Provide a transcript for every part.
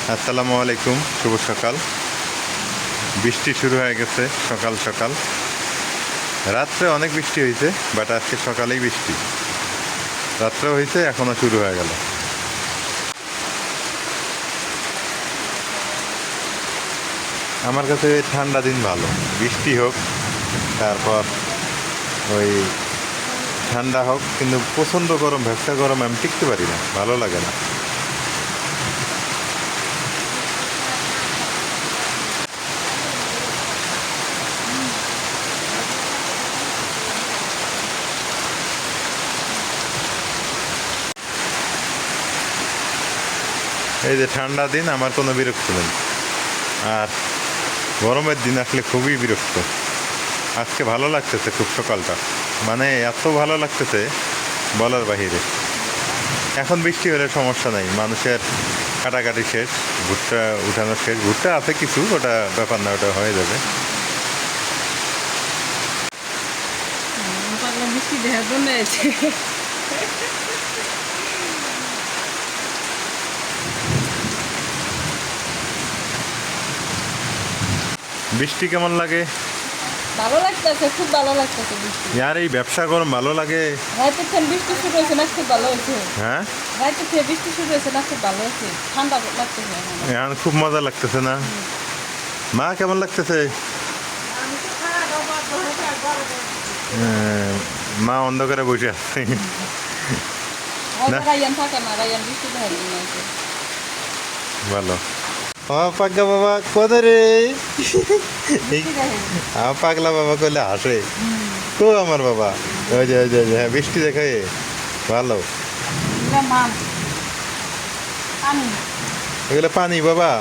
আসসালামু আলাইকুম, শুভ সকাল। বৃষ্টি শুরু হয়ে গেছে সকাল সকাল। রাত্রে অনেক বৃষ্টি হয়েছে, বাট আজকে সকালেই বৃষ্টি। রাত্রেও হয়েছে, এখনও শুরু হয়ে গেল। আমার কাছে ঠান্ডা দিন ভালো, বৃষ্টি হোক, তারপর ওই ঠান্ডা হোক, কিন্তু প্রচণ্ড গরম, ভ্যাপসা গরম আমি টিকতে পারি না, ভালো লাগে না। এই যে ঠান্ডা দিন আমার কোনো বিরক্ত নেই, আর গরমের দিন আসলে খুবই বিরক্ত। আজকে ভালো লাগতেছে খুব সকালটা, মানে এত ভালো লাগতেছে বলার বাহিরে। এখন বৃষ্টি হলে সমস্যা নাই, মানুষের কাটাকাটি শেষ, ভুট্টা উঠানো শেষ। ভুট্টা আছে কিছু, ওটা ব্যাপার না, ওটা হয়ে যাবে। বৃষ্টি কেমন লাগে? ভালো লাগতেছে, খুব ভালো লাগতেছে বৃষ্টি। আর এই ব্যবসা গরম ভালো লাগে। রাতে থেকে বৃষ্টি শুরু হয়েছে না, খুব ভালো হয়েছে। হ্যাঁ, রাতে থেকে বৃষ্টি শুরু হয়েছে না, খুব ভালো হয়েছে, ঠান্ডা লাগতেছে এখন। এখন খুব মজা লাগতেছে না? মা কেমন লাগতেছে? মা অন্ধকারে বসে আছে। রায়ান থাকে না, রায়ান বৃষ্টি দেখার জন্য আছে। ভালো। পাগলা বাবা কত রে? আমার পাগলা বাবা কইলে হাসে। কো আমার বাবা? ওই যে হ্যাঁ, বৃষ্টি দেখে ভালো। এগুলো পানি বাবা।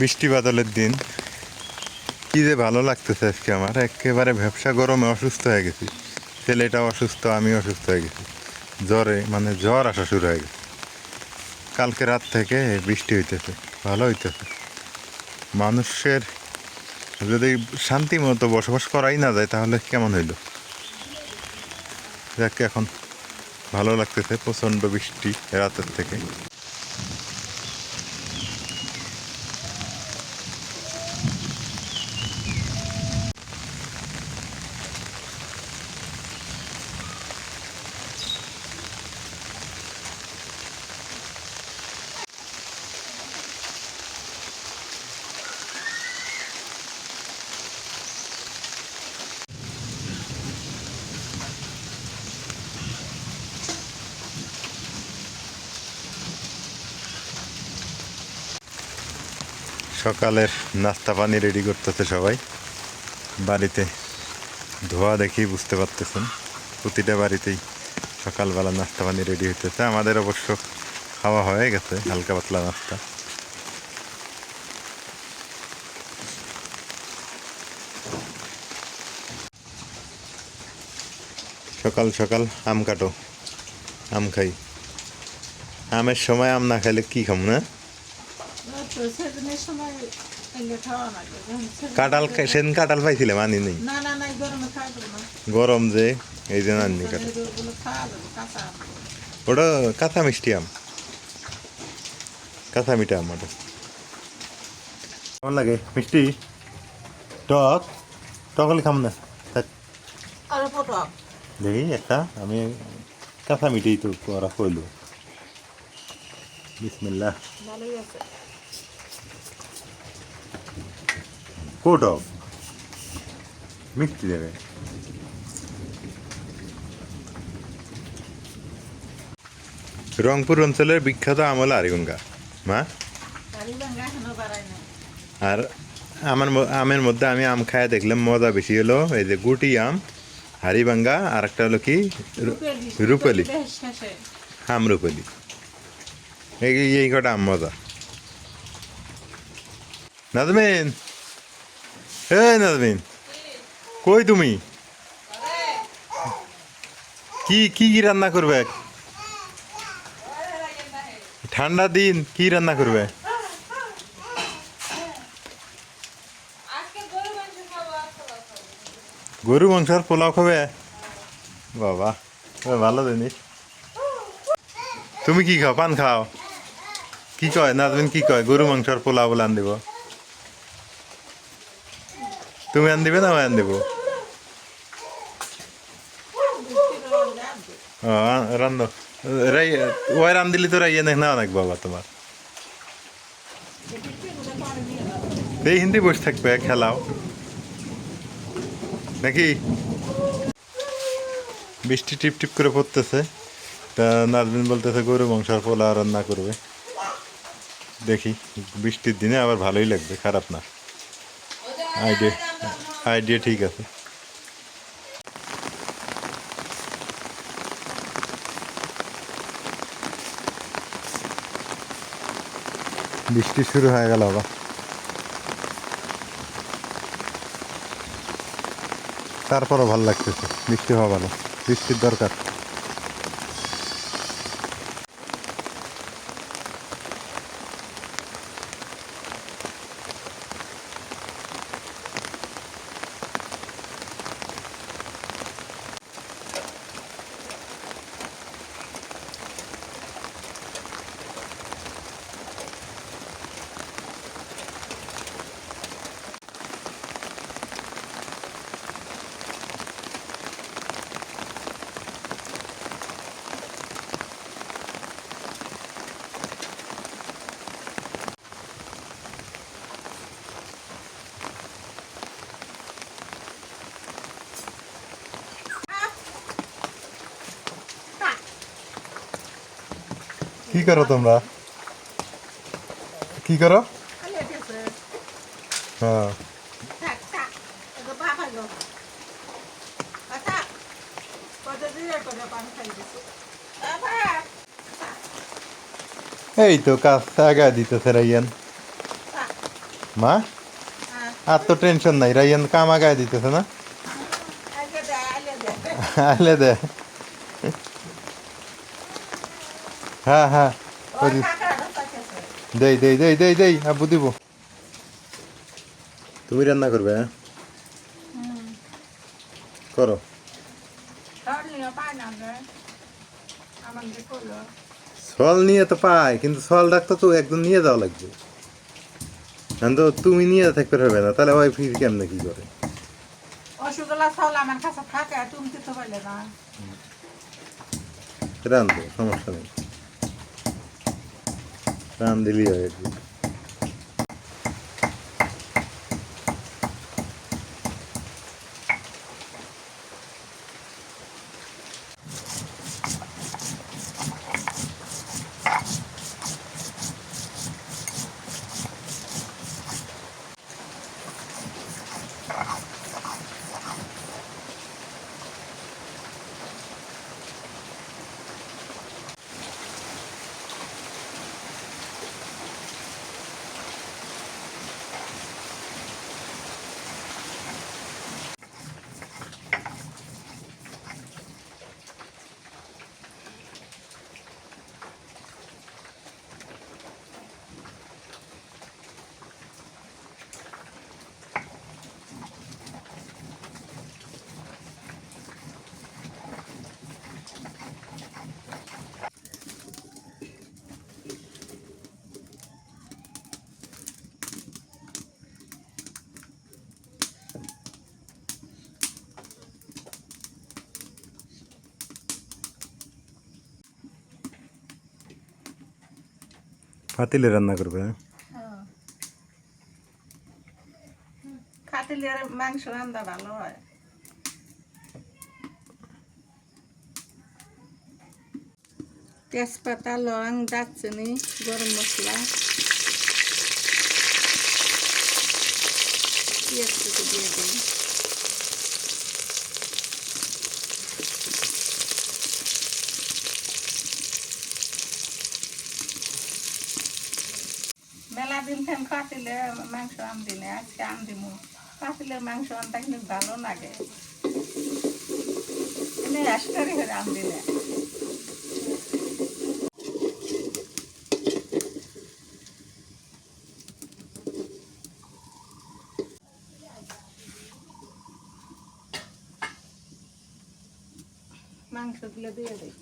বৃষ্টি বাদলের দিন কি যে ভালো লাগতেছে আজকে। আমার একেবারে ভ্যাপসা গরমে অসুস্থ হয়ে গেছি, ছেলেটাও অসুস্থ, আমি অসুস্থ হয়ে গেছি। জ্বরে, মানে জ্বর আসা শুরু হয়ে গেছে। কালকে রাত থেকে বৃষ্টি হইতেছে, ভালো হইতেছে। মানুষের যদি শান্তি মতো বসবাস করাই না যায় তাহলে কেমন হইল? যাকে এখন ভালো লাগতেছে, প্রচণ্ড বৃষ্টি রাতের থেকে। সকালের নাস্তা পানি রেডি করতেছে সবাই বাড়িতে। ধোয়া দেখেই বুঝতে পারতেছেন, প্রতিটা বাড়িতেই সকালবেলা নাস্তা পানি রেডি হইতেছে। আমাদের অবশ্য খাওয়া হয়ে গেছে, হালকা পাতলা নাস্তা। সকাল সকাল আম কাটো, আম খাই। আমের সময় আম না খাইলে কি খাম না? কাঁঠাল, সেদিন কাঁঠাল পাইছিলাম, আনি নেই। গরম যে, এই জন্য আনি কাঁঠাল। ওটা কাঁচা মিষ্টি আম, কাঁচা মিঠা আম। ওটা কেমন লাগে? মিষ্টি, টক টক হলে খাম না। দেখি একটা, আমি কাঁচা মিঠেই তো ওরা কইল। বিসমিল্লাহ। টক মিষ্টি দেবে। রংপুর অঞ্চলের বিখ্যাত আম হলো হাড়িভাঙ্গা মা। আর আমের মধ্যে আমি আম খায় দেখলাম মজা বেশি হলো এই যে গুটি আম, হাড়িভাঙ্গা, আর একটা হলো কি রূপালি, আমরুপালি। এই কটা আম মজা। নাজমিন, হে নাজমিন, কই তুমি? কি কি কি রান্না করবে ঠান্ডা দিন কি রান্না করবে আজকে গরু মাংস খাবো আর পোলাও খাবো। গরু মাংস আর পোলাও খাবে বাবা ভালো জিনিস তুমি কি খাও পান খাও কি কয় নাজমিন কি কয় গরু মাংস আর পোলাও বলে আন দিব তুমি আন দিবে না আমি আন দিব রান্ধ রাই ওই রান দিলি তো রাইয়ে না অনেক বাবা তোমার এই হিন্দি বসে থাকবে খেলাও নাকি বৃষ্টি টিপ টিপ করে পড়তেছে তা নাজমিন বলতেছে গরু মাংস আর পোলাও রান্না করবে দেখি বৃষ্টির দিনে আবার ভালোই লাগবে খারাপ না আইডিয়া আইডিয়া ঠিক আছে বৃষ্টি শুরু হয়ে গেল আবার তারপরও ভালো লাগতেছে বৃষ্টি হওয়া ভালো বৃষ্টির দরকার কি করো তোমরা কি করো হ্যাঁ এই তো কাজ আগা দিতেছে রাইয়ান মা আর তো টেনশন নাই রাইয়ান কাম আগায় দিতেছে না আলে দে হ্যাঁ হ্যাঁ দেই দেই দেই দেই দেই আব্বু দিব তুমি রান্না করবে হ্যাঁ করো সল নিয়ে তো পাই কিন্তু সল ডাক্তার তো একদম নিয়ে যাওয়া লাগবে তো তুমি নিয়ে থাকতে পারবে না তাহলে ওই ফির কেমনে কি করে অসুখলা ফল আমার কাছে থাকে তুমি দিতে পারলে না রান্ধবো সমস্যা নেই রান দিলি হয় একদিন পাতিলে রান্না করবে খাতিলে মাংস রান্না ভালো হয় তেজপাতা লং দারচিনি গরম মশলা পেঁয়াজ কুচি দিয়ে দিই মেলা দিন থেকে পাতিলে মাংস আন দিলে আজকে আন দিব পাতিলের মাংস আনটা কিন্তু ভালো লাগে নে আসকারি করে আম দিলে মাংসগুলো দিয়ে দিই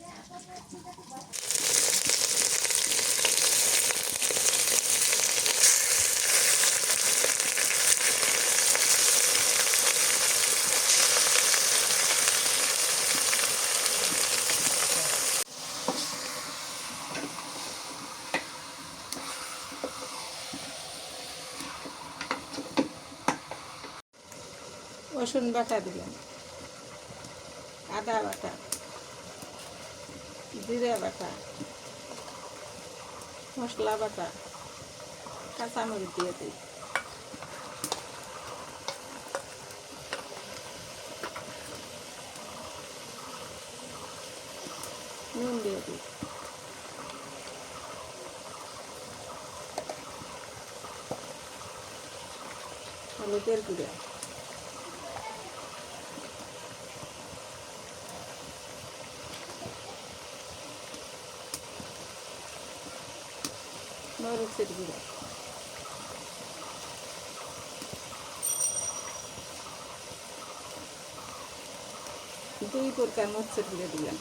রসুন বাটা দিলাম আদা বাটা জিরা বাটা মশলা বাটা কাঁচামরিচ দিয়ে দিই নুন দিয়ে দিই হলুদের গুঁড়া মরিচের গুঁড়া দুই প্রকার মরিচের গুঁড়া দিলাম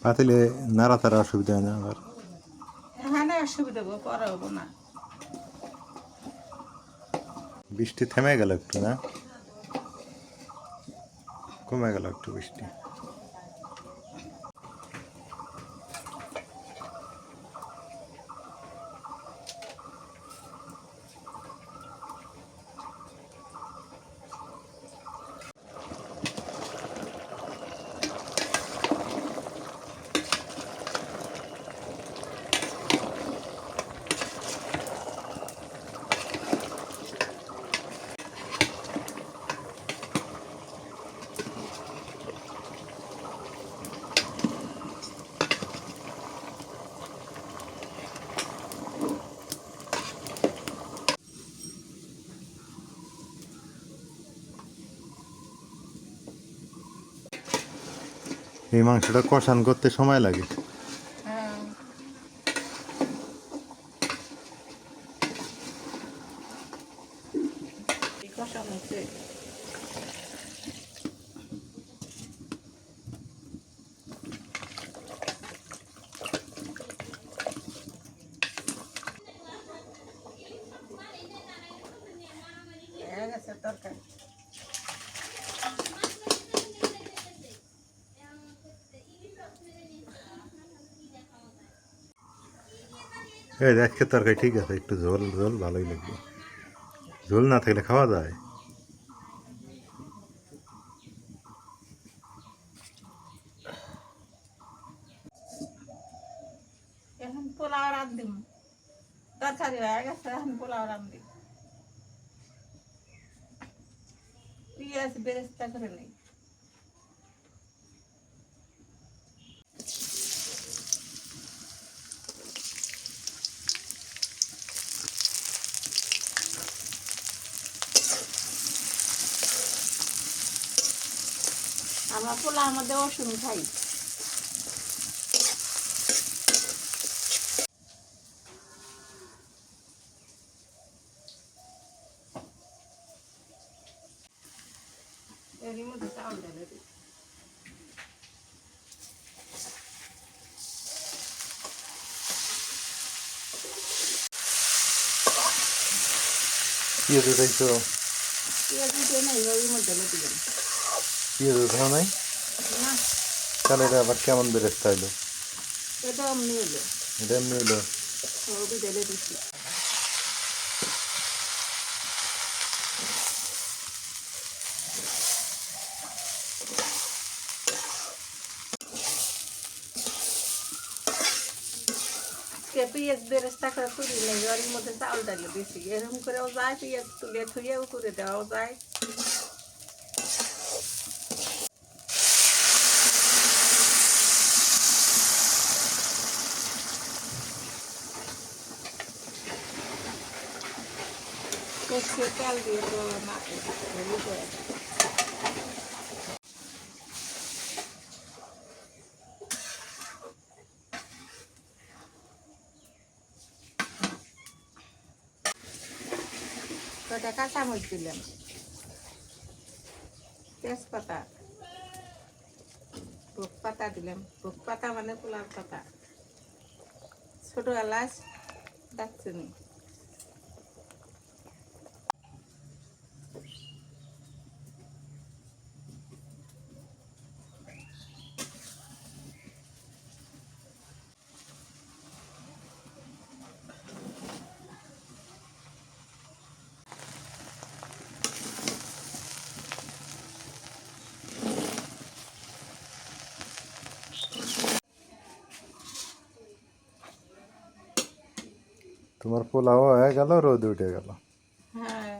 পাতিলে নাড়াতাড়া অসুবিধা হয় না আবার এখানে অসুবিধা হবো পরে হবো না বৃষ্টি থেমে গেল একটু না কমে গেল একটু বৃষ্টি এই মাংসটা কষান করতে সময় লাগে হ্যাঁ কষানো হচ্ছে হয়ে গেছে তরকারি এই আজকে তরকারি ঠিক আছে একটু ঝোল ঝোল ভালোই লাগবে ঝোল না থাকলে খাওয়া যায় এখন পোলাও রাঁধিম তরকারি হয়ে গেছে এখন পোলাও রাঁধি পেঁয়াজ বেরেস্তা করে নিই আমরা পোলাওর মধ্যে রসুন খাই এরই মধ্যে চাউল ঢেলে দিই পেঁয়াজ উঠাইছো পেঁয়াজ দিতে নেই ওই মধ্যে ঢেলে দিবেন পেঁয়াজ উঠাও নাই না তাহলে এটা আবার কেমন বেরেস্তা হইলো এটা এমনি হলো এটা এমনি হইলো ওই ঢেলে দিচ্ছি পেঁয়াজ বেরেস্তা করে তুলি নেই ওর মধ্যে চাউল ডালে দিছি এরকম করেও যায় পেঁয়াজ তুলে থুয়েও করে দেওয়াও যায় সরষের তেল দিয়ে তো না হলুদ হয়ে যায়। কয়টা কাঁচামরিচ দিলাম, তেজপাতা, ভোগ পাতা দিলাম। ভোগ পাতা মানে পোলার পাতা, ছোট এলাচ, দারচিনি। তোমার পোলাও হয়ে গেল, রোদ উঠে গেল। হ্যাঁ,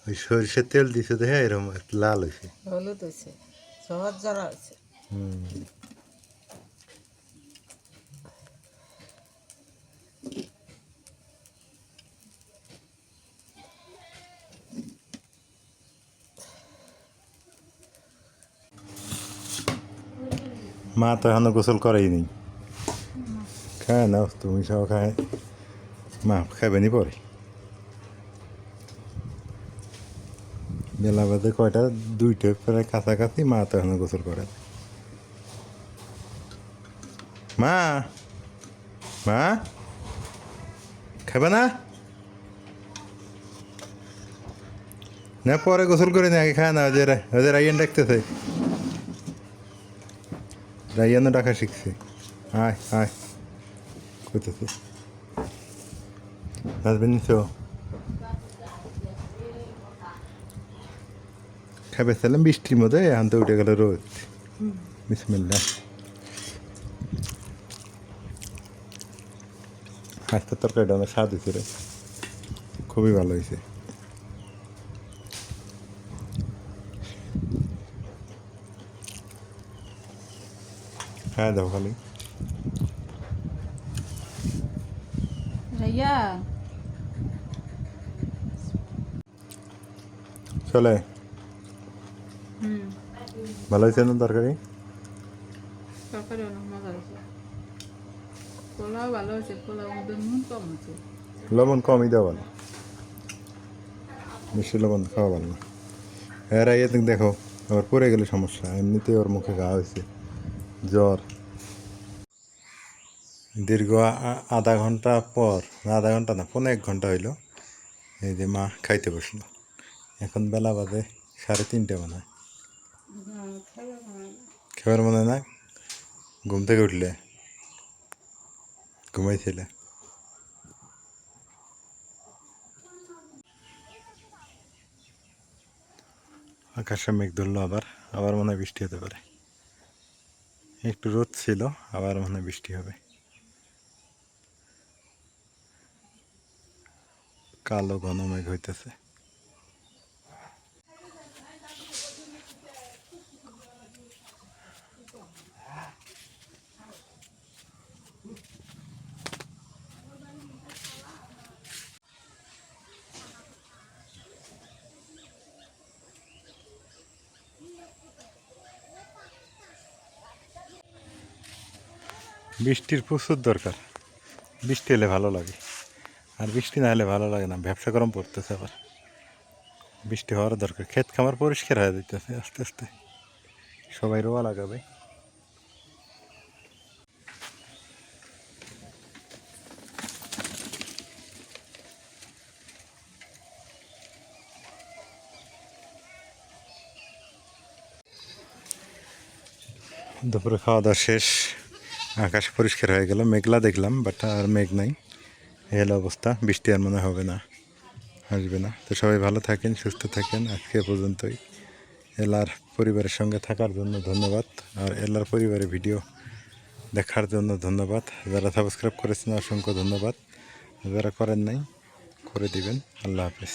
ওই সরিষার তেল দিছে দেখে এরকম একটু লাল হয়েছে। হলুদ হয়েছে, সহজ জরা হয়েছে। হুম, মা তো এখনো গোসল করেই নি। খায় না তুমি সব খায়, মা খাবে নি পরে। বেলা বাদে কয়টা, 2টা প্রায় কাছাকাছি, মা তো এখনো গোসল করে না। মা, মা খাবে না? না পরে গোসল করে নি, আগে খায় না। ওদের রাইয়ান ডাকতেছে, রাইয়ানও ডাকা শিখছে। আয় আয় করতেছে, নাচবেন নিছো? খাবে সালাম বৃষ্টির মধ্যে, এখন তো উঠে গেল রোদ। বিসমিল্লাহ। আজকে তরকারিটা অনেক স্বাদ হয়েছে রে, খুবই ভালো হয়েছে। হ্যাঁ দাও খালি রাইয়া চলে। হুম, ভালো হয়েছে না তরকারি? তরকারি অনেক মজা হয়েছে। পোলাও ভালো হয়েছে, পোলাও মধ্যে নুন কম হয়েছে। লবণ কমই দেওয়া ভালো, বেশি লবণ খাওয়া ভালো না। হ্যাঁ রাইয়া তুমি দেখো, আবার পড়ে গেলে সমস্যা। এমনিতেই ওর মুখে ঘা হয়েছে, জ্বর। দীর্ঘ আধা ঘন্টা পর, আধা ঘন্টা না, 1.5 ঘন্টা হইলো এই যে মা খাইতে বসলো। এখন বেলা বাজে 3:30 মনে হয়। খাবার মনে হয় না? ঘুম থেকে উঠলে ঘুমাইছিলে? আকাশে মেঘ ধরলো, আবার আবার মনে হয় বৃষ্টি হতে পারে। একটু রোদ ছিল, আবার মনে হয় বৃষ্টি হবে। কালো ঘন মেঘ হইতেছে। বৃষ্টির প্রচুর দরকার, বৃষ্টি এলে ভালো লাগে, আর বৃষ্টি না হলে ভালো লাগে না। ব্যবসা গরম পড়তেছে আবার, বৃষ্টি হওয়ার দরকার। ক্ষেত খামার পরিষ্কার হয়ে যেতেছে আস্তে আস্তে, সবাই রোয়া লাগাবে। দুপুরে খাওয়া দাওয়া শেষ, আকাশ পরিষ্কার হয়ে গেল। মেঘলা দেখলাম, বাট আর মেঘ নাই। এই হলো অবস্থা, বৃষ্টি আর মনে হবে না, আসবে না। তো সবাই ভালো থাকেন, সুস্থ থাকেন। আজকে এ পর্যন্তই। এলার পরিবারের সঙ্গে থাকার জন্য ধন্যবাদ, আর এলার পরিবারের ভিডিও দেখার জন্য ধন্যবাদ। যারা সাবস্ক্রাইব করেছেন অসংখ্য ধন্যবাদ, যারা করেন নাই করে দিবেন। আল্লাহ হাফেজ।